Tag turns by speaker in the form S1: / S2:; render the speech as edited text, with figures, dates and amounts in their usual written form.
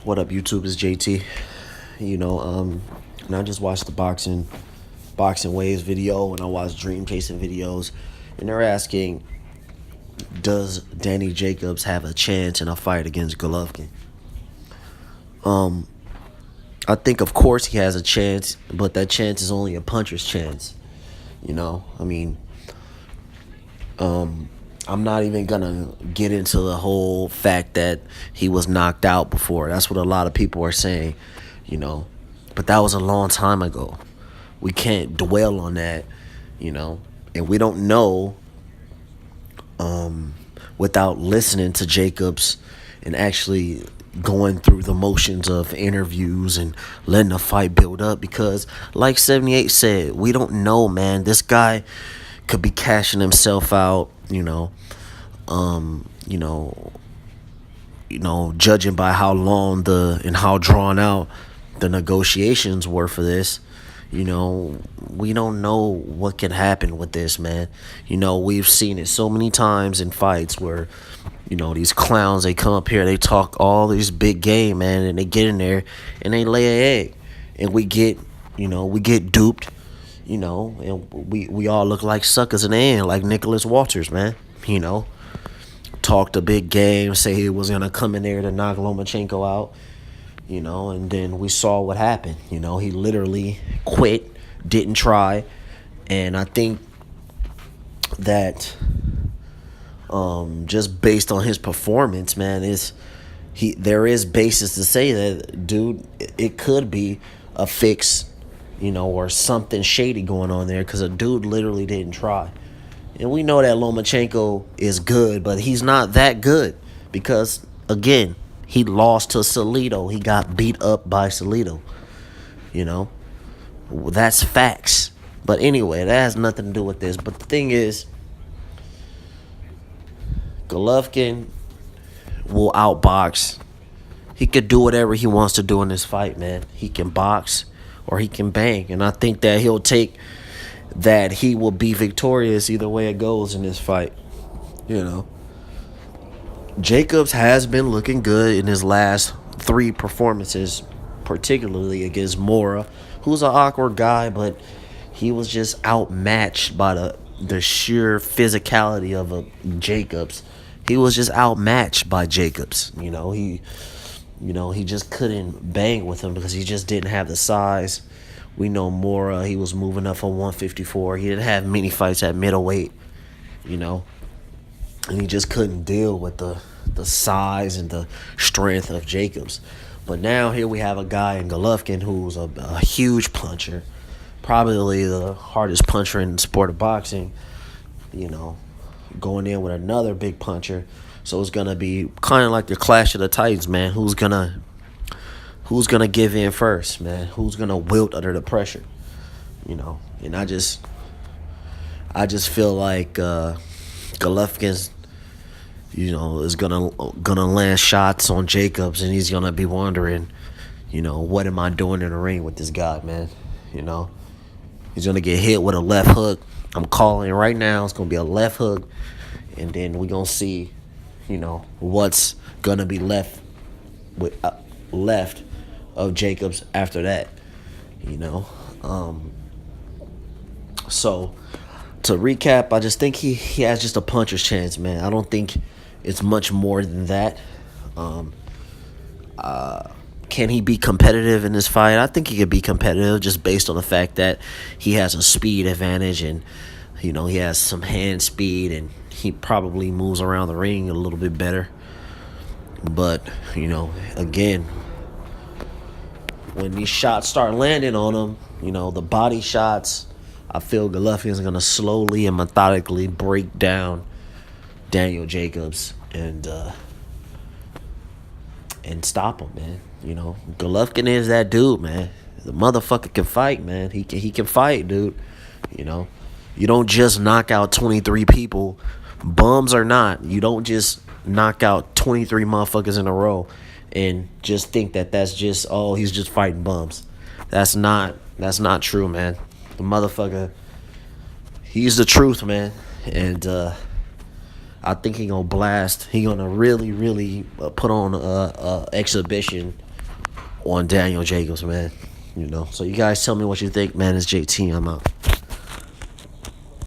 S1: What up, YouTube? Is JT. And I just watched the boxing waves video, and I watched dream chasing videos, and they're asking, does Danny Jacobs have a chance in a fight against Golovkin? Um, I think of course he has a chance, but that chance is only a puncher's chance. I mean, I'm not even gonna get into the whole fact that he was knocked out before. That's what a lot of people are saying, you know. But that was a long time ago. We can't dwell on that, you know. And we don't know without listening to Jacobs and actually going through the motions of interviews and letting the fight build up, because like 78 said, we don't know, man. This guy could be cashing himself out, um, you know, judging by how long and how drawn out the negotiations were for this. We don't know what can happen with this, man. We've seen it so many times in fights where, these clowns, they come up here, they talk all these big game, man, and they get in there and they lay an egg. And we get duped, and we all look like suckers in the end, like Nicholas Walters, man. Talked a big game, say he was going to come in there to knock Lomachenko out. And then we saw what happened. He literally quit, didn't try. And I think that just based on his performance, man, there is basis to say that, dude, it could be a fix, or something shady going on there, because a dude literally didn't try. And we know that Lomachenko is good, but he's not that good because, again, he lost to Salido. He got beat up by Salido. That's facts. But anyway, that has nothing to do with this. But the thing is, Golovkin will outbox. He could do whatever he wants to do in this fight, man. He can box or he can bang. And I think that he will be victorious either way it goes in this fight. Jacobs has been looking good in his last 3 performances, particularly against Mora, who's an awkward guy, but he was just outmatched by the sheer physicality of a Jacobs. He was just outmatched by Jacobs. He just couldn't bang with him because he just didn't have the size. We know Mora, he was moving up from 154. He didn't have many fights at middleweight, and he just couldn't deal with the size and the strength of Jacobs. But now here we have a guy in Golovkin who's a huge puncher, probably the hardest puncher in the sport of boxing, going in with another big puncher. So it's going to be kind of like the clash of the titans, man. Who's gonna give in first, man? Who's going to wilt under the pressure? And I just feel like Golovkin's, is gonna land shots on Jacobs, and he's gonna be wondering, what am I doing in the ring with this guy, man? He's gonna get hit with a left hook. I'm calling it right now. It's gonna be a left hook, and then we're gonna see, what's gonna be left of Jacobs after that. So to recap, I just think he has just a puncher's chance, man. I don't think it's much more than that. Can he be competitive in this fight? I think he could be competitive just based on the fact that he has a speed advantage, and he has some hand speed, and he probably moves around the ring a little bit better. But again, when these shots start landing on him, the body shots, I feel Golovkin is going to slowly and methodically break down Daniel Jacobs and stop him, man. Golovkin is that dude, man. The motherfucker can fight, man. He can fight, dude. You don't just knock out 23 people, bums or not. You don't just knock out 23 motherfuckers in a row and just think that that's just, he's just fighting bums. That's not true, man. The motherfucker, he's the truth, man. And I think he gonna blast. He gonna really, really put on a exhibition on Daniel Jacobs, man. So you guys tell me what you think, man. It's JT. I'm out.